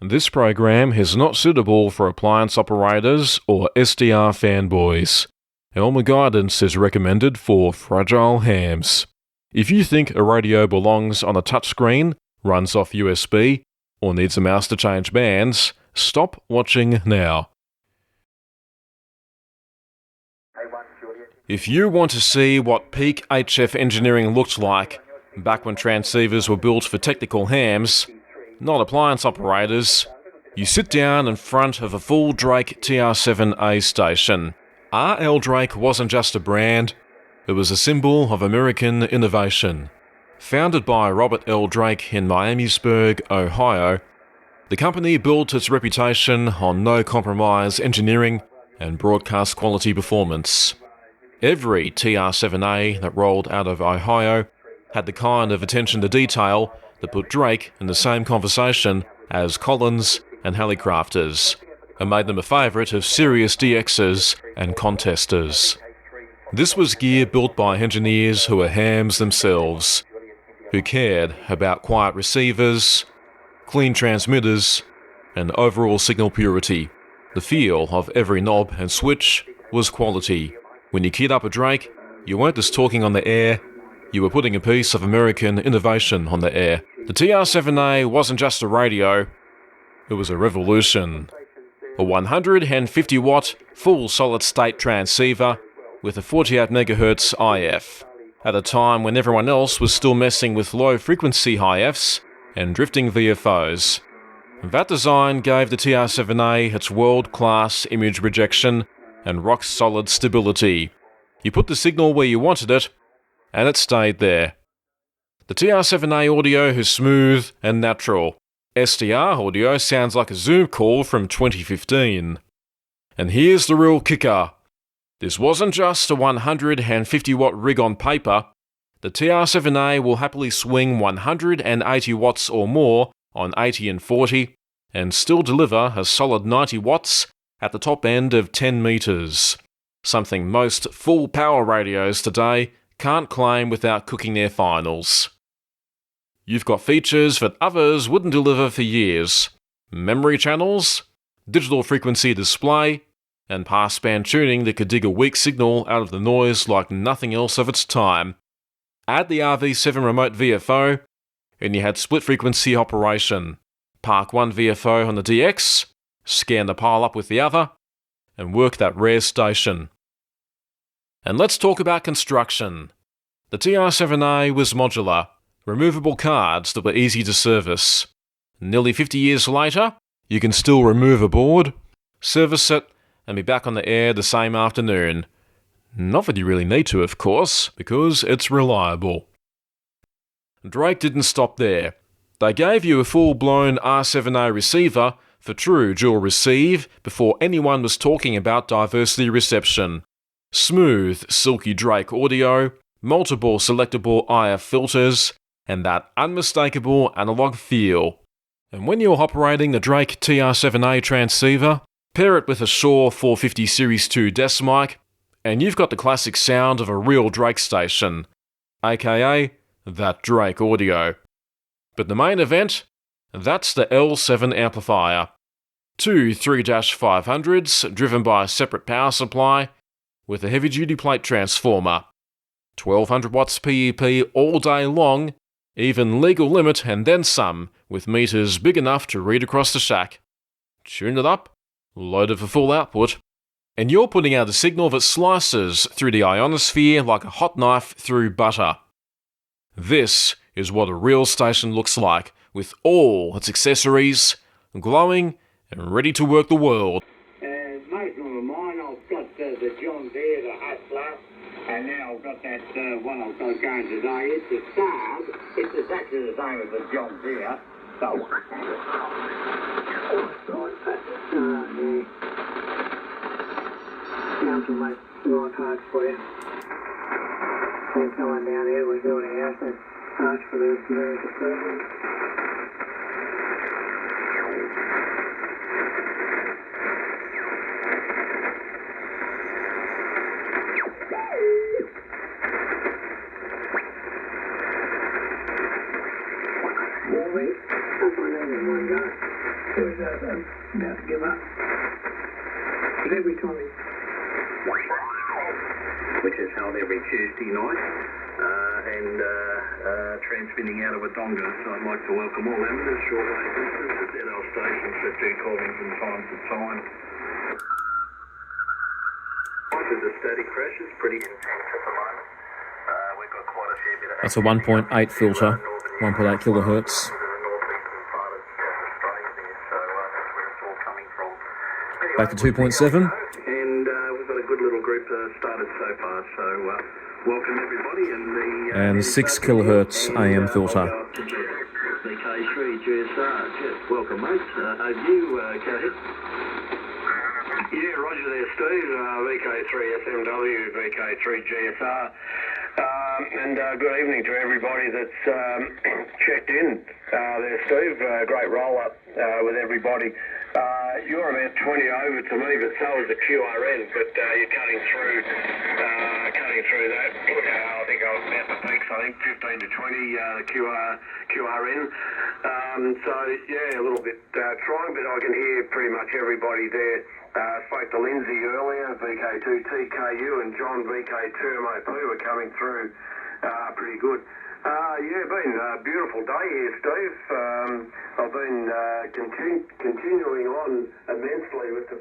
This program is not suitable for appliance operators or SDR fanboys. Elmer guidance is recommended for fragile hams. If you think a radio belongs on a touchscreen, runs off USB, or needs a mouse to change bands, stop watching now. If you want to see what peak HF engineering looked like back when transceivers were built for technical hams, not appliance operators, you sit down in front of a full Drake TR7A station. RL Drake wasn't just a brand, it was a symbol of American innovation. Founded by Robert L. Drake in Miamisburg, Ohio, the company built its reputation on no-compromise engineering and broadcast quality performance. Every TR7A that rolled out of Ohio had the kind of attention to detail that put Drake in the same conversation as Collins and Hallicrafters, and made them a favourite of serious DXs and contesters. This was gear built by engineers who were hams themselves, who cared about quiet receivers, clean transmitters, and overall signal purity. The feel of every knob and switch was quality. When you keyed up a Drake, you weren't just talking on the air, you were putting a piece of American innovation on the air. The TR7A wasn't just a radio, it was a revolution. A 150 watt full solid state transceiver with a 48 MHz IF, at a time when everyone else was still messing with low frequency IFs and drifting VFOs. That design gave the TR7A its world-class image rejection and rock-solid stability. You put the signal where you wanted it, and it stayed there. The TR7A audio is smooth and natural. SDR audio sounds like a Zoom call from 2015. And here's the real kicker. This wasn't just a 150 watt rig on paper. The TR7A will happily swing 180 watts or more on 80 and 40, and still deliver a solid 90 watts at the top end of 10 meters. Something most full power radios today can't claim without cooking their finals. You've got features that others wouldn't deliver for years. Memory channels, digital frequency display, and passband tuning that could dig a weak signal out of the noise like nothing else of its time. Add the RV7 remote VFO, and you had split frequency operation. Park one VFO on the DX, scan the pile up with the other, and work that rare station. And let's talk about construction. The TR7A was modular, removable cards that were easy to service. Nearly 50 years later, you can still remove a board, service it, and be back on the air the same afternoon. Not that you really need to, of course, because it's reliable. Drake didn't stop there. They gave you a full-blown R7A receiver for true dual receive before anyone was talking about diversity reception. Smooth, silky Drake audio, multiple selectable IF filters, and that unmistakable analog feel. And when you're operating the Drake TR7A transceiver, pair it with a Shaw 450 Series 2 desk mic, and you've got the classic sound of a real Drake station, aka that Drake audio. But the main event, that's the L7 amplifier. Two 3-500s driven by a separate power supply with a heavy-duty plate transformer. 1200 watts PEP all day long, even legal limit and then some, with meters big enough to read across the shack. Tune it up, load it for full output, and you're putting out a signal that slices through the ionosphere like a hot knife through butter. This is what a real station looks like, with all its accessories, glowing and ready to work the world. Most of mine, I've got the John Deere, the Hustler, and now I've got that one I've got going today. It's a Saab. It's exactly the same as the John Deere. So, council might work hard for you. Then someone down here was building a house and asked for those various improvements. That's what I did one guy. was I'm about to give up. But every time he... Which is held every Tuesday night, and transmitting out of Wodonga. So I'd like to welcome all members, shortwave listeners at ZL stations that do callings from time to time. The static crash is pretty intense at the moment. We've got quite a fair bit of... That's a 1.8 filter, 1.8 kilohertz. Back to 2.7. And we've got a good little group started so far, so welcome everybody. And the 6 kilohertz AM filter. VK3 GSR, welcome mate. You, Kate? Yeah, roger there, Steve. VK3 SMW, VK3 GSR. And good evening to everybody that's checked in there, Steve. Great roll-up with everybody. You're about 20 over to me, but so is the QRN, but you're cutting through that. I think I was about the peaks, 15 to 20, the QRN. So, yeah, a little bit trying, but I can hear pretty much everybody there. Spoke to Lindsay earlier, VK2 TKU, and John VK2 MOP were coming through pretty good. Yeah, been a beautiful day here, Steve. I've been continuing on immensely with the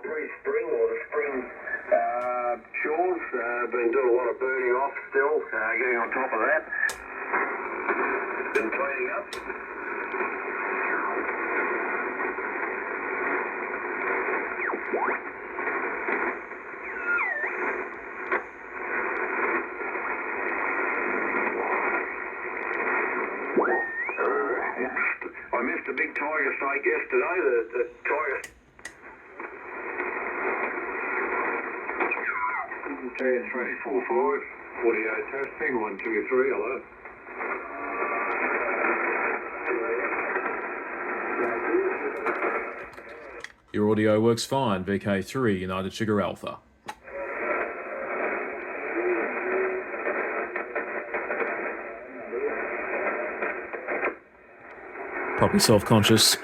pre-spring or the spring chores. Been doing a lot of burning off still, getting on top of that. Been cleaning up. I missed a big tiger snake yesterday. The tiger. TR-7A, 48 testing, 1, 2, 3, hello. Your audio works fine, VK3, United Sugar Alpha. Probably self-conscious.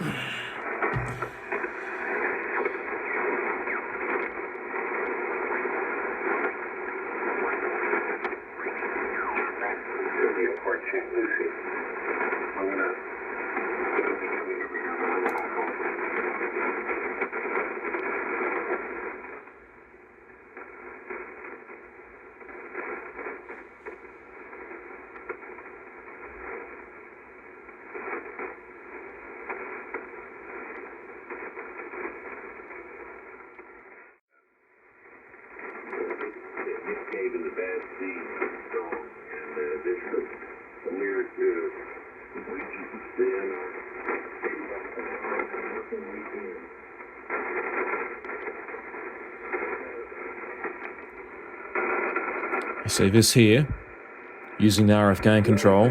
You see this here, using the RF gain control.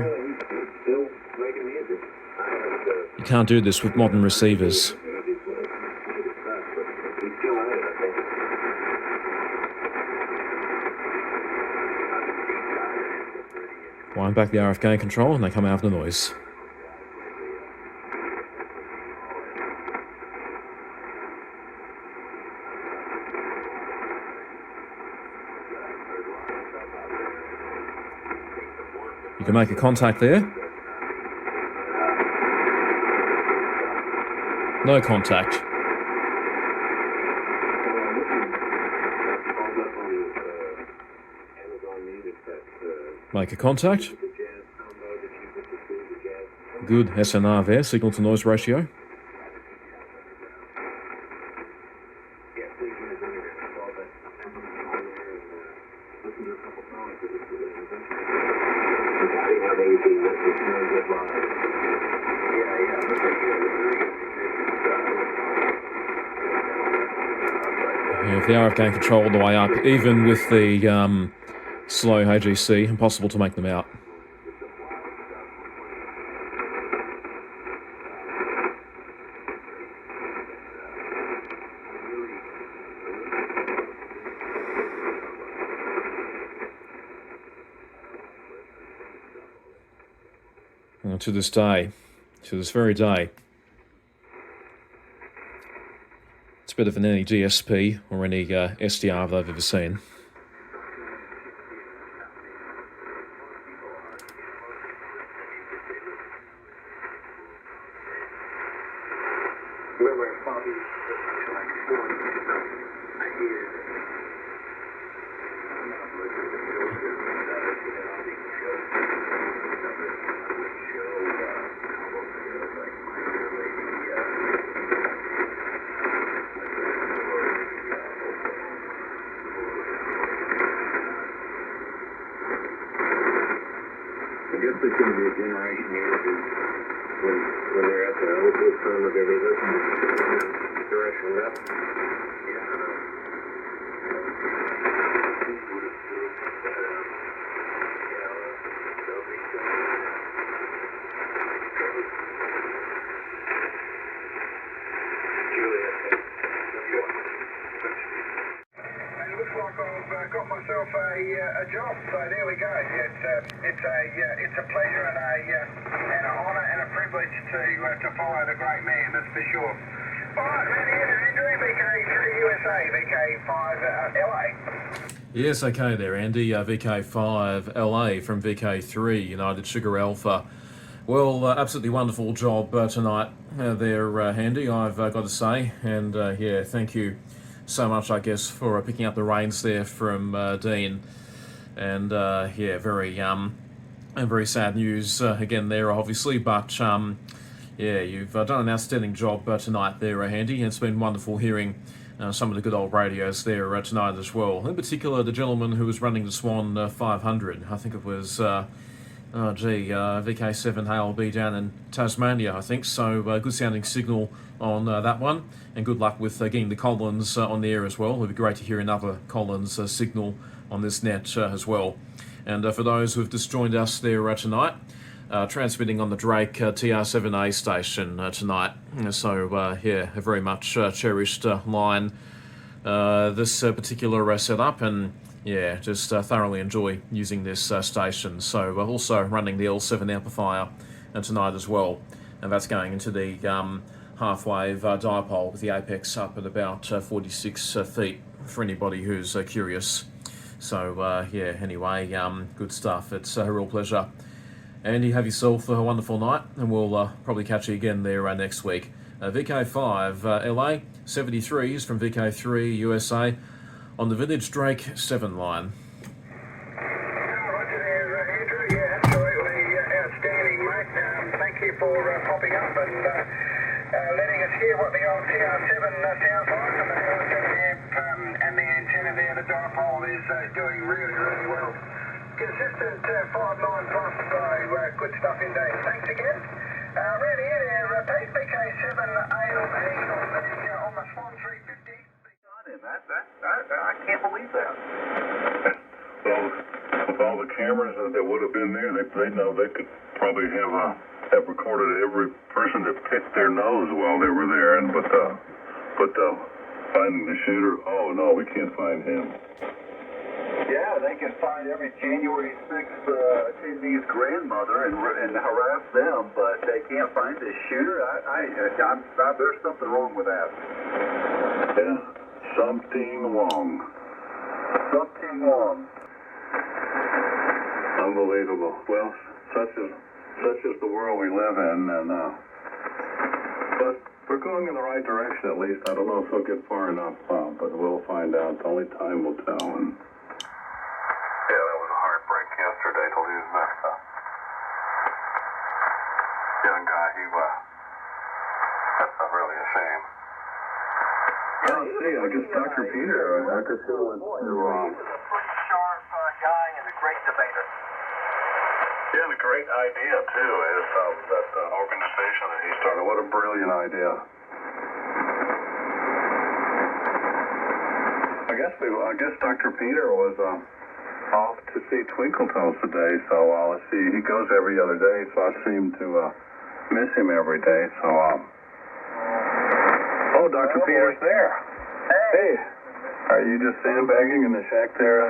You can't do this with modern receivers. Wind back the RF gain control and they come out of the noise. You can make a contact there. No contact. Make a contact. Good SNR there, signal to noise ratio. If the RF gain control all the way up, even with the slow AGC, impossible to make them out. to this day, to this very day. It's better than any DSP or any SDR that I've ever seen. I guess there's going to be a generation here when they're at the old term of everything, direction left. Yeah, I know. I've got myself a job, so there we go. It's a pleasure and an honour and a privilege to follow the great man, that's for sure. All right, Randy, VK3 USA, VK5 LA. Yes, okay there, Andy. VK5 LA from VK3 United Sugar Alpha. Well, absolutely wonderful job tonight there, Andy, I've got to say. And yeah, thank you so much, I guess, for picking up the reins there from Dean. And yeah, very sad news again there, obviously. But yeah, you've done an outstanding job tonight there, Andy. It's been wonderful hearing some of the good old radios there tonight as well. In particular, the gentleman who was running the Swan 500. I think it was VK7A will be down in Tasmania, I think. So good sounding signal on that one, and good luck with getting the Collins on the air as well. It'd be great to hear another Collins signal on this net as well. And for those who've just joined us there tonight, transmitting on the Drake TR7A station tonight. So yeah, a very much cherished line, this particular setup, and yeah, just thoroughly enjoy using this station. So also running the L7 amplifier tonight as well, and that's going into the half-wave dipole with the apex up at about 46 feet for anybody who's curious. So yeah, anyway, good stuff. It's a real pleasure. Andy, have yourself a wonderful night, and we'll probably catch you again there next week. VK5 LA, 73s from VK3 USA on the Vintage Drake 7 line. Roger there, Andrew. Yeah, absolutely outstanding, mate. Thank you for popping up and letting us hear what the old TR7 sounds like, and the TR7 amp and the antenna there, the dipole is doing really, really well. Consistent 5.9 plus, so good stuff indeed. Thanks again. Around here there, Pete, VK7A on the Swan 350. I can't believe that. Well, with all the cameras that would have been there, they know they could probably have recorded every person that picked their nose while they were there. And but finding the shooter, oh no, we can't find him. Yeah, they can find every January 6th attendee's grandmother and harass them, but they can't find the shooter. There's something wrong with that. Yeah, something wrong. Something wrong. Unbelievable. Well, such is the world we live in, and but we're going in the right direction at least. I don't know if we'll get far enough, but we'll find out. Only time will tell. And yeah, that was a heartbreak yesterday to lose that young guy. That's really a shame. yeah, see, I guess Dr. Peter went to He's a pretty sharp guy and a great debater. Yeah, and a great idea too is that organization that he started. What a brilliant idea! I guess Dr. Peter was off to see Twinkle Toes today, so let's see. He goes every other day, so I seem to miss him every day. So oh, Dr. Peter's there. Hey, are you just sandbagging in the shack there,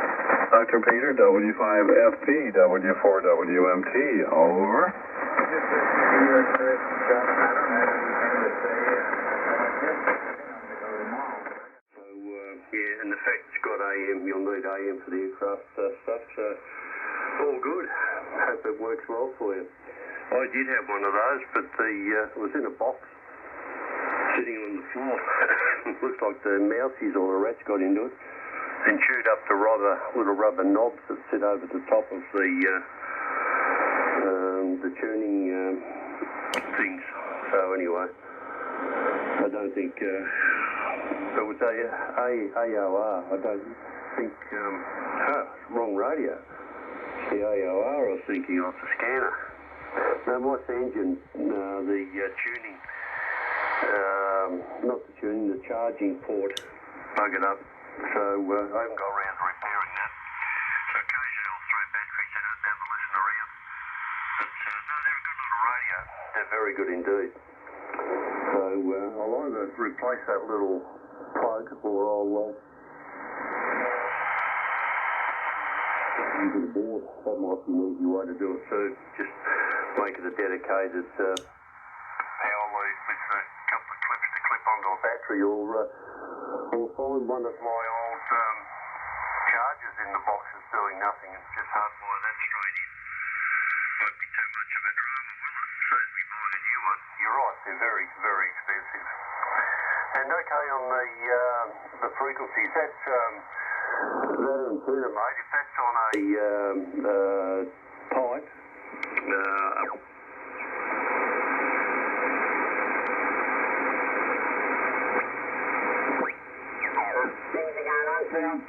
Dr. Peter? W5FP, W4WMT, over. Yeah, and the fact it's got AM, you'll need AM for the aircraft stuff, so all good. Hope it works well for you. I did have one of those, but it was in a box, sitting on the floor. Looks like the mousies or the rats got into it and chewed up the little rubber knobs that sit over the top of the tuning things. So anyway, I don't think it was AOR. I don't think wrong radio. It's the AOR I was thinking of, the scanner. No, my engine, the tuning, not the tuning, the charging port buggered up. So I haven't got around to repairing that. So occasionally I'll throw batteries in it and have a listen around. But no, they're a good little radio. They're very good indeed. So I'll either replace that little plug or I'll into the board. That might be an easy way to do it too. Just make it a dedicated power lead with a couple of clips to clip onto a battery, or find one of my old chargers in the box that's doing nothing and just hardwire that straight in. Won't be too much of a drama, will it? Saves me buying a new one. You're right, they're very, very expensive. And okay, on the frequencies, that's that antenna, mate, if that's on a pipe, Town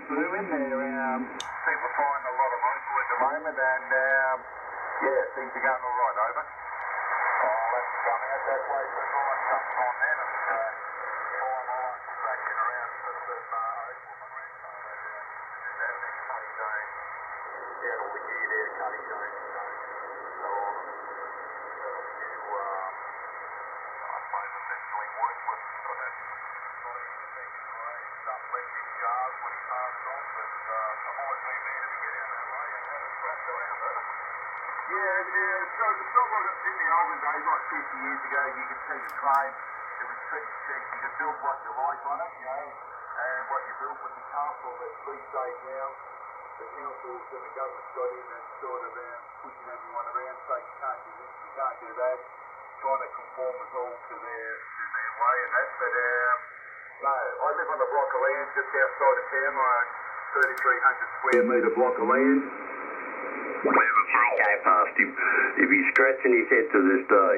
through in there. People find a lot of local at the moment, and yeah, things are going all right, over. That's coming out that way, so all that comes on then, and fire lines tracking around for some Oakwoman rent. That next cutting zone, down all the gear there, cutting zone, so on. I suppose essentially worthless sort of electric cars when he passed on, but I've always been there to get out that way and have it scratched around, hasn't it? Yeah, so it's not like it's in the olden days, like 50 years ago, you could see the train, it was pretty cheap, you could build what you like on it, you know, and what you built with the council that these days now, the councils and the government's got in and sort of pushing everyone around, saying you can't do this, you can't do that, trying to conform us all to their way and that, but no, I live on a block of land just outside of town, my 3,300 square metre block of land. Never go past him if he's scratching his head to this day.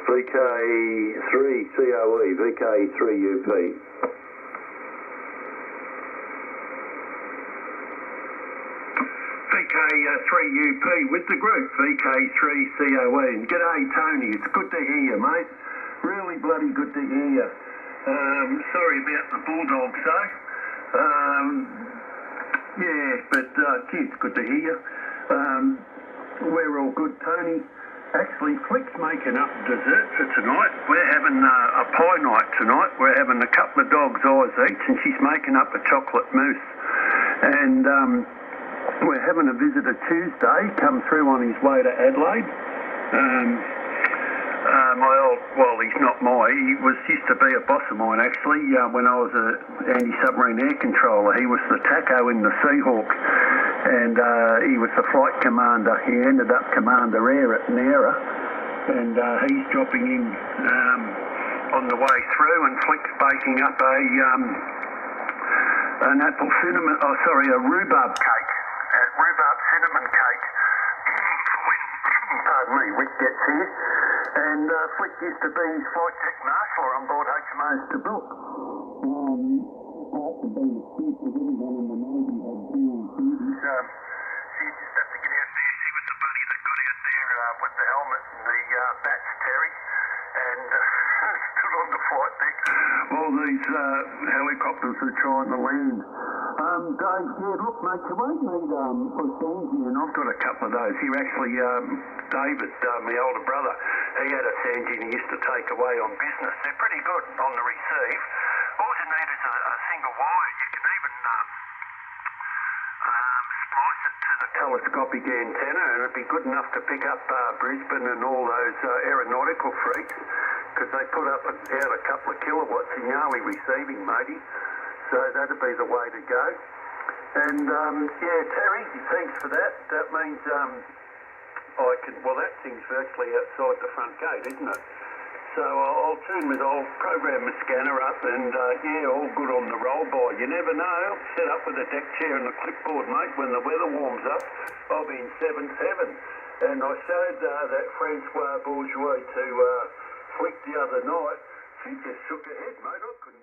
VK3COE, VK3UP. VK3UP with the group, VK3COE. And g'day Tony, it's good to hear you, mate. Really bloody good to hear you. Sorry about the Bulldogs though. Yeah, but it's good to hear you. We're all good, Tony. Actually, Flick's making up dessert for tonight. We're having a pie night tonight. We're having a couple of dogs' eyes each, and she's making up a chocolate mousse. And we're having a visitor Tuesday come through on his way to Adelaide. He's not he used to be a boss of mine actually, when I was an anti-submarine air controller. He was the TACO in the Seahawk, and he was the flight commander. He ended up Commander Air at Nera, and he's dropping in on the way through, and Flick's baking up a rhubarb cake, rhubarb cinnamon cake. Pardon me, Rick gets here. And Flick used to be his flight deck marshal on board HMOs to Brook. So you just have to get out there, see what the buddy that got out there with the helmet and the bats, Terry, and stood on the flight deck. All these helicopters are trying to land. Dave, look, mate, you won't need for Sanji, and I've got a couple of those here. Actually, David, my older brother, he had a Sanji and he used to take away on business. They're pretty good on the receive. All you need is a single wire. You can even splice it to the telescopic antenna, and it'd be good enough to pick up Brisbane and all those aeronautical freaks, because they put out a couple of kilowatts in Yarley receiving, matey. So that'd be the way to go. And Terry, thanks for that. That means that thing's virtually outside the front gate, isn't it? So I'll program my scanner up, and all good on the roll by. You never know. Set up with a deck chair and a clipboard, mate. When the weather warms up, I'll be in 7-7. And I showed that Francois Bourgeois to Flick the other night. She just shook her head, mate. I couldn't